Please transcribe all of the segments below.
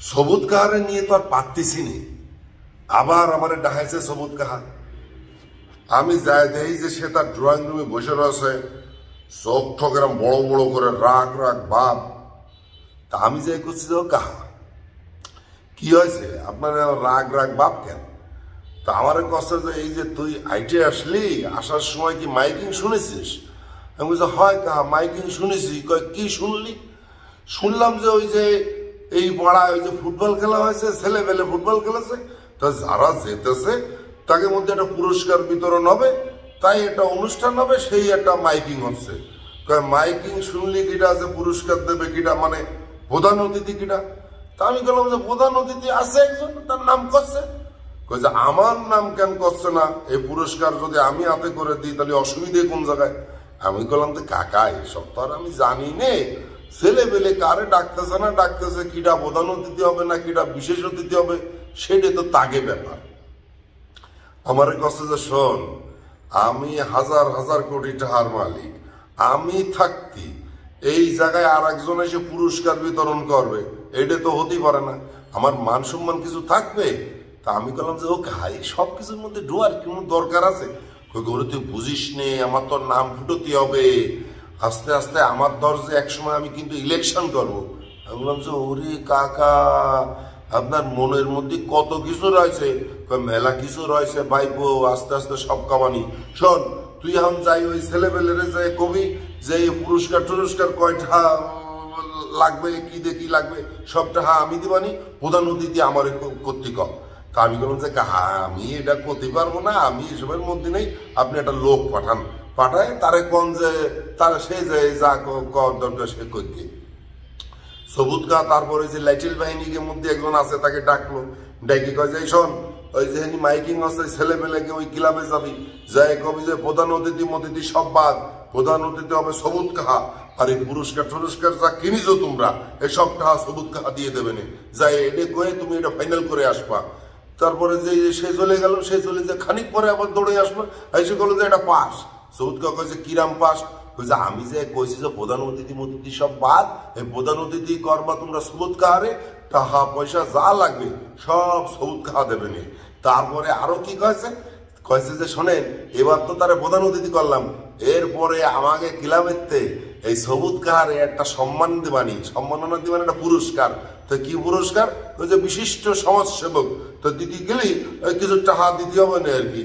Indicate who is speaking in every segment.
Speaker 1: সবুজ কাহারে নিয়ে তো আর পারতেছি নি। আবার আমার ডাহাইছে সবুজ কাহা। আমি যাই দেখি যে সে তার ড্রয়িং রুমে বসে রয়েছে, চোখ ঠোক এরম বড় বড় করে রাগ রাগ ভাব। তা আমি যাই করছি যে কাহা কি হয়েছে, আপনার রাগ রাগ ভাব কেন? তা আমার কষ্ট যে এই যে তুই আইটে আসলি, আসার সময় কি মাইকিং শুনেছিস? আমি বলছি হয় কাহা মাইকিং শুনেছি। কয় কি শুনলি? শুনলাম যে ওই যে এই পাড়ায় ওই যে ফুটবল খেলা হয়েছে, ছেলে পেলে ফুটবল খেলেছে, তা যারা যেতেছে তাকে মধ্যে একটা পুরস্কার বিতরণ হবে, তাই একটা অনুষ্ঠান হবে, সেই একটা মাইকিং হচ্ছে। মাইকিং শুনলি কিটা যে পুরস্কার দেবে কিটা, মানে প্রধান অতিথি কিটা? তা আমি বললাম যে প্রধান অতিথি আছে একজন, তার নাম করছে। যে আমার নাম কেন করছে না? এই পুরস্কার যদি আমি হাতে করে দিই তাহলে অসুবিধে কোন জায়গায়? আমি বললাম যে কাকা এসব তো আর আমি জানি নে, ছেলে পেলে কারে ডাকতেছে না ডাকতেছে, কিটা প্রধান অতিথি হবে না কিটা বিশেষ অতিথি হবে, সেটা তো তাগে ব্যাপার। আমার কাছে যে শোন, আমি হাজার হাজার কোটি টাকার মালিক, আমি থাকতি এই জায়গায় আর একজন এসে পুরস্কার বিতরণ করবে, এটা তো হতেই পারে না। আমার মান সম্মান কিছু থাকবে। তা আমি বললাম যে ও ভাই সব কিছুর মধ্যে ডোয়ার কোনো দরকার আছে? গরু তুই বুঝিস নে, আমার তোর নাম ফুটোতে হবে আস্তে আস্তে। আমার দরজে একসময় আমি কিন্তু ইলেকশন করবো। আমি বললাম যে ওরে কাকা, আপনার মনের মধ্যে কত কিছু রয়েছে। মেলা কিছু রয়েছে ভাইপো, আস্তে আস্তে সব কামানি। শোন তুই এখন যাই ওই ছেলেবেলের যে কবি যে পুরস্কার টুরস্কার কয়টা লাগবে, কি দেখি লাগবে, সবটা আমি দিবানি, প্রধান অতিথি আমার কর্তৃক। তা আমি বললাম যে আমি এটা করতে পারবো না, আমি এসবের মধ্যে নেই, আপনি একটা লোক পাঠান, পাঠায় তারে কোন যে তারা সে যে যা দরকার সে করতে। সবুজ কা তারপরে যে লাইটেল বাহিনীর মধ্যে একজন আছে, তাকে ডাকলো, ডাকি কয় যে শোন ওই যে মাইকিং আছে, ছেলে পেলেকে ওই ক্লাবে যাবি, যাই কবি যে প্রধান অতিথি মতিথি সব বাদ, প্রধান অতিথি হবে সবুজ কাহা, আর এই পুরস্কার টুরস্কার যা কিনিছো তোমরা এই সব টাকা সবুজ কাহা দিয়ে দেবে না, যাই এটা কয়ে তুমি এটা ফাইনাল করে আসবা। তারপরে যে সে চলে গেল, সে চলে যে খানিক পরে আবার দৌড়ে আসলো, এসে বললো যে এটা পাস। সবুজ কাহা কয়েছে কিরাম পাস? আমি যে কইছি যে প্রধান অতিথি মতিথি সব বাদ, এই প্রধান অতিথি করবা তোমরা সবুজ কাহারে, টাকা পয়সা যা লাগবে সব সবুজ কাহা দেবে নে। তারপরে আরো কি কয়েছে, কয়েছে যে শোনেন এবার তো তারা প্রধান অতিথি করলাম, এরপরে আমাকে ক্লাবেতে এই সবুজ কাহারে একটা সম্মান দিবানি, সম্মাননা দিবানি, একটা পুরস্কার। তো কি পুরস্কার? ওই যে বিশিষ্ট সমাজসেবক, তো দিদি গেলি কিছু টাকা দিতে হবে না আর কি।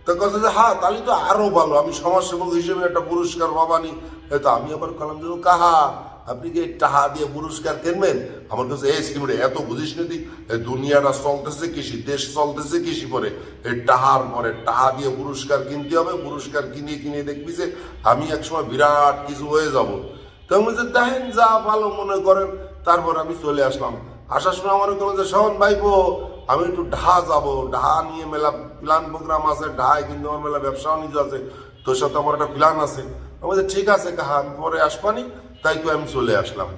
Speaker 1: তো কথা যে হ্যাঁ তাহলে তো আরো ভালো, আমি সমাজসেবক হিসেবে একটা পুরস্কার পাবানি। তো আমি আবার কলাম যে কাহা আপনি কি টাকা দিয়ে পুরস্কার কিনবেন? আমার কাছে এই স্কিমটা এত বুঝিস না, দুনিয়াটা চলতেছে কৃষি, দেশ চলতেছে কৃষি পরে, এই টাহার পরে টাকা দিয়ে পুরস্কার কিনতে হবে, পুরস্কার কিনে কিনে দেখবি যে আমি একসময় বিরাট কিছু হয়ে যাব। তো আমি যে দেখেন যা ভালো মনে করেন। তারপর আমি চলে আসলাম, আসার সময় আমার কোনো যে শোন ভাইপো আমি একটু ঢাহা যাবো, ঢাহা নিয়ে মেলা প্ল্যান প্রোগ্রাম আছে, ঢাহায় কিন্তু আমার মেলা ব্যবসা বাণিজ্য আছে, তোর সাথে আমার একটা প্ল্যান আছে। আমাদের ঠিক আছে কাহা আমি পরে আসবানি, তাই তো আমি চলে আসলাম।